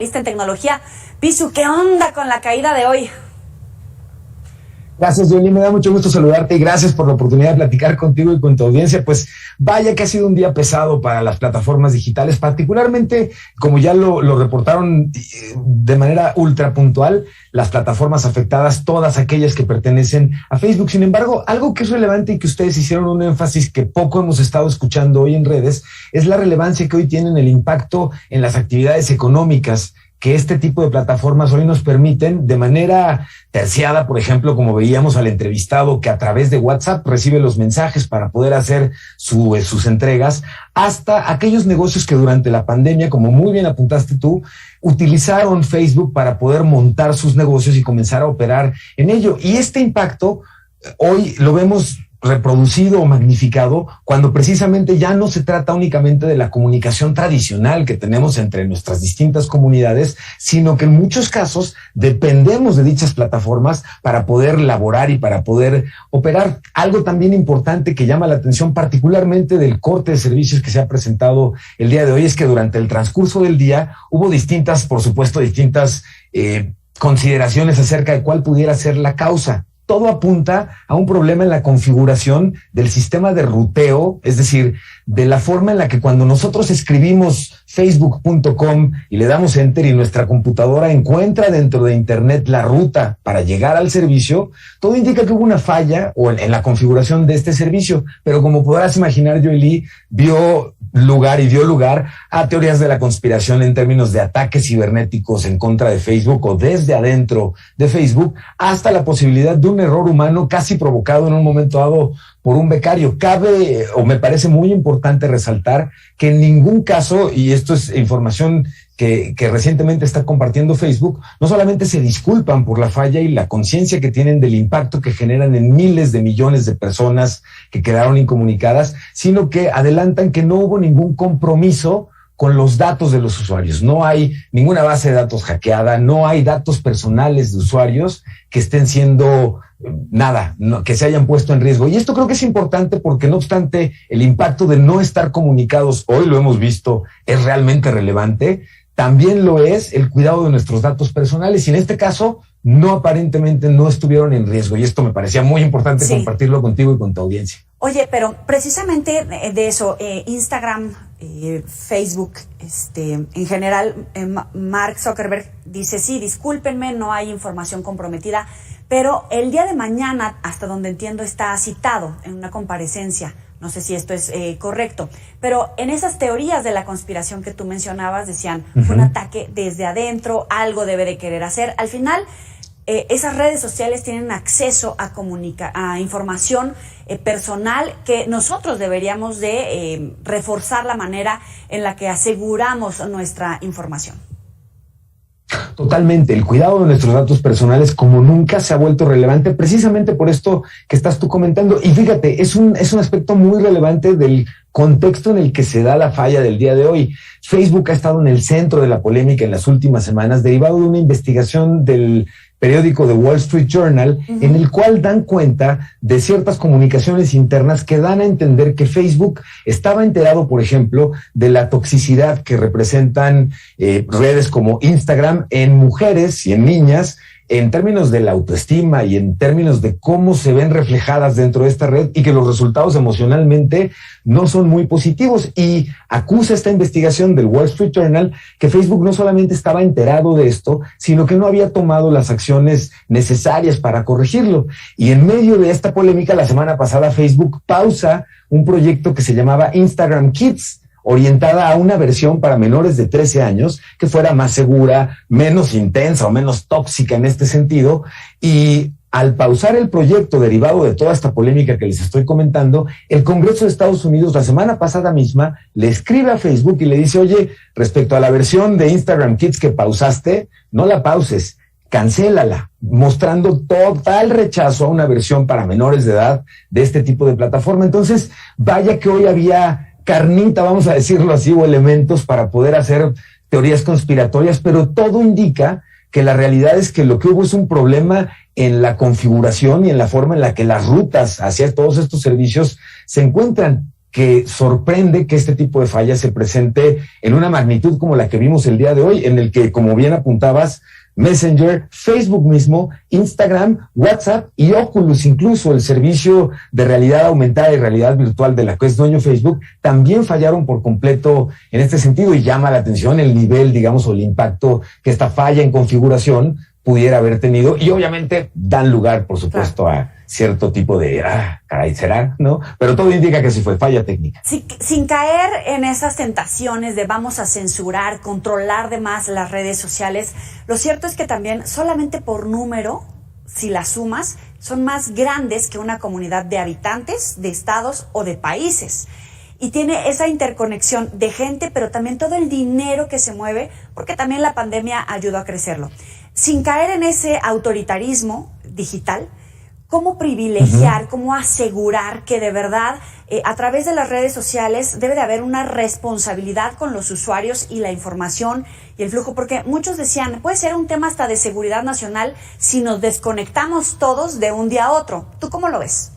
Lista en tecnología. Pisu, ¿qué onda con la caída de hoy? Gracias, Joely, me da mucho gusto saludarte y gracias por la oportunidad de platicar contigo y con tu audiencia. Pues vaya que ha sido un día pesado para las plataformas digitales, particularmente, como ya lo reportaron de manera ultra puntual, las plataformas afectadas, todas aquellas que pertenecen a Facebook. Sin embargo, algo que es relevante y que ustedes hicieron un énfasis que poco hemos estado escuchando hoy en redes, es la relevancia que hoy tienen el impacto en las actividades económicas que este tipo de plataformas hoy nos permiten de manera terciada, por ejemplo, como veíamos al entrevistado que a través de WhatsApp recibe los mensajes para poder hacer sus entregas, hasta aquellos negocios que durante la pandemia, como muy bien apuntaste tú, utilizaron Facebook para poder montar sus negocios y comenzar a operar en ello. Y este impacto hoy lo vemos reproducido o magnificado cuando precisamente ya no se trata únicamente de la comunicación tradicional que tenemos entre nuestras distintas comunidades, sino que en muchos casos dependemos de dichas plataformas para poder laborar y para poder operar. Algo también importante que llama la atención, particularmente del corte de servicios que se ha presentado el día de hoy, es que durante el transcurso del día hubo distintas consideraciones acerca de cuál pudiera ser la causa. Todo apunta a un problema en la configuración del sistema de ruteo, es decir, de la forma en la que cuando nosotros escribimos facebook.com y le damos enter y nuestra computadora encuentra dentro de internet la ruta para llegar al servicio, todo indica que hubo una falla en la configuración de este servicio. Pero como podrás imaginar, Joely, dio lugar a teorías de la conspiración en términos de ataques cibernéticos en contra de Facebook o desde adentro de Facebook, hasta la posibilidad de un error humano casi provocado en un momento dado por un becario. Cabe, o me parece muy importante resaltar, que en ningún caso, y esto es información que recientemente está compartiendo Facebook, no solamente se disculpan por la falla y la conciencia que tienen del impacto que generan en miles de millones de personas que quedaron incomunicadas, sino que adelantan que no hubo ningún compromiso con los datos de los usuarios. No hay ninguna base de datos hackeada, no hay datos personales de usuarios que estén siendo que se hayan puesto en riesgo. Y esto creo que es importante porque, no obstante, el impacto de no estar comunicados, hoy lo hemos visto, es realmente relevante. También lo es el cuidado de nuestros datos personales, y en este caso aparentemente no estuvieron en riesgo, y esto me parecía muy importante compartirlo contigo y con tu audiencia. Oye, pero precisamente de eso, Instagram, Facebook, en general, Mark Zuckerberg dice, sí, discúlpenme, no hay información comprometida, pero el día de mañana, hasta donde entiendo, está citado en una comparecencia. No sé si esto es correcto, pero en esas teorías de la conspiración que tú mencionabas, decían, fue un ataque desde adentro, algo debe de querer hacer. Al final, esas redes sociales tienen acceso a información personal que nosotros deberíamos de reforzar la manera en la que aseguramos nuestra información. Totalmente, el cuidado de nuestros datos personales como nunca se ha vuelto relevante, precisamente por esto que estás tú comentando. Y fíjate, es un aspecto muy relevante del contexto en el que se da la falla del día de hoy. Facebook ha estado en el centro de la polémica en las últimas semanas, derivado de una investigación del periódico The Wall Street Journal, en el cual dan cuenta de ciertas comunicaciones internas que dan a entender que Facebook estaba enterado, por ejemplo, de la toxicidad que representan redes como Instagram en mujeres y en niñas, en términos de la autoestima y en términos de cómo se ven reflejadas dentro de esta red, y que los resultados emocionalmente no son muy positivos. Y acusa esta investigación del Wall Street Journal que Facebook no solamente estaba enterado de esto, sino que no había tomado las acciones necesarias para corregirlo. Y en medio de esta polémica, la semana pasada Facebook pausa un proyecto que se llamaba Instagram Kids, orientada a una versión para menores de 13 años que fuera más segura, menos intensa o menos tóxica en este sentido. Y al pausar el proyecto derivado de toda esta polémica que les estoy comentando, el Congreso de Estados Unidos la semana pasada misma le escribe a Facebook y le dice, oye, respecto a la versión de Instagram Kids que pausaste, no la pauses, cancélala, mostrando total rechazo a una versión para menores de edad de este tipo de plataforma. Entonces, vaya que hoy había carnita, vamos a decirlo así, o elementos para poder hacer teorías conspiratorias, pero todo indica que la realidad es que lo que hubo es un problema en la configuración y en la forma en la que las rutas hacia todos estos servicios se encuentran. que sorprende que este tipo de falla se presente en una magnitud como la que vimos el día de hoy, en el que, como bien apuntabas, Messenger, Facebook mismo, Instagram, WhatsApp y Oculus, incluso el servicio de realidad aumentada y realidad virtual de la que es dueño Facebook, también fallaron por completo en este sentido, y llama la atención el nivel, digamos, o el impacto que esta falla en configuración pudiera haber tenido, y obviamente dan lugar, por supuesto, a cierto tipo de, caray, será, ¿no? Pero todo indica que sí fue falla técnica. Sí, sin caer en esas tentaciones de vamos a censurar, controlar de más las redes sociales, lo cierto es que también solamente por número, si las sumas, son más grandes que una comunidad de habitantes, de estados o de países. Y tiene esa interconexión de gente, pero también todo el dinero que se mueve, porque también la pandemia ayudó a crecerlo. Sin caer en ese autoritarismo digital, ¿cómo privilegiar, cómo asegurar que de verdad a través de las redes sociales debe de haber una responsabilidad con los usuarios y la información y el flujo? Porque muchos decían, puede ser un tema hasta de seguridad nacional si nos desconectamos todos de un día a otro. ¿Tú cómo lo ves?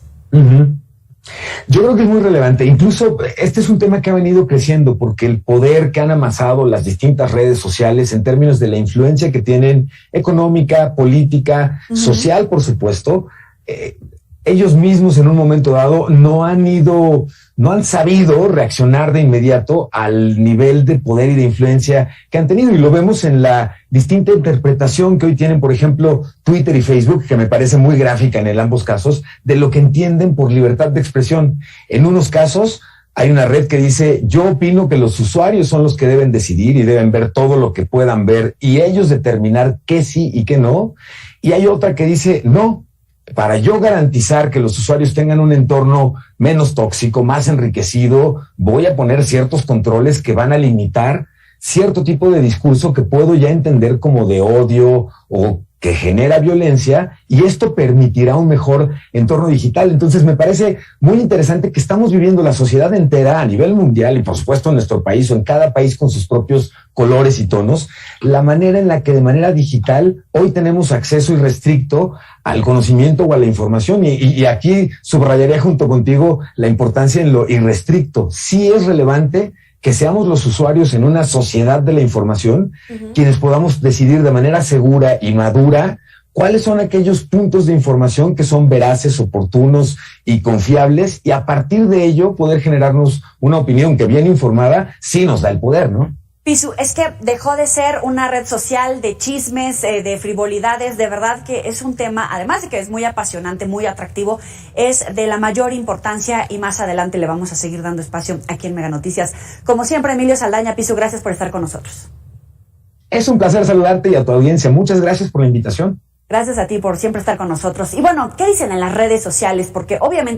Yo creo que es muy relevante. Incluso este es un tema que ha venido creciendo porque el poder que han amasado las distintas redes sociales en términos de la influencia que tienen económica, política, social, por supuesto, ellos mismos en un momento dado no han sabido reaccionar de inmediato al nivel de poder y de influencia que han tenido, y lo vemos en la distinta interpretación que hoy tienen, por ejemplo, Twitter y Facebook, que me parece muy gráfica en ambos casos, de lo que entienden por libertad de expresión. En unos casos hay una red que dice, yo opino que los usuarios son los que deben decidir y deben ver todo lo que puedan ver y ellos determinar qué sí y qué no, y hay otra que dice, no, para yo garantizar que los usuarios tengan un entorno menos tóxico, más enriquecido, voy a poner ciertos controles que van a limitar cierto tipo de discurso que puedo ya entender como de odio o que genera violencia, y esto permitirá un mejor entorno digital. Entonces me parece muy interesante que estamos viviendo la sociedad entera a nivel mundial y por supuesto en nuestro país o en cada país con sus propios colores y tonos, la manera en la que de manera digital hoy tenemos acceso irrestricto al conocimiento o a la información, y aquí subrayaría junto contigo la importancia en lo irrestricto. Sí es relevante que seamos los usuarios en una sociedad de la información quienes podamos decidir de manera segura y madura cuáles son aquellos puntos de información que son veraces, oportunos y confiables, y a partir de ello poder generarnos una opinión que bien informada sí nos da el poder, ¿no? Pisu, es que dejó de ser una red social de chismes, de frivolidades. De verdad que es un tema, además de que es muy apasionante, muy atractivo, es de la mayor importancia, y más adelante le vamos a seguir dando espacio aquí en Mega Noticias. Como siempre, Emilio Saldaña. Pisu, gracias por estar con nosotros. Es un placer saludarte y a tu audiencia. Muchas gracias por la invitación. Gracias a ti por siempre estar con nosotros. Y bueno, ¿qué dicen en las redes sociales? Porque obviamente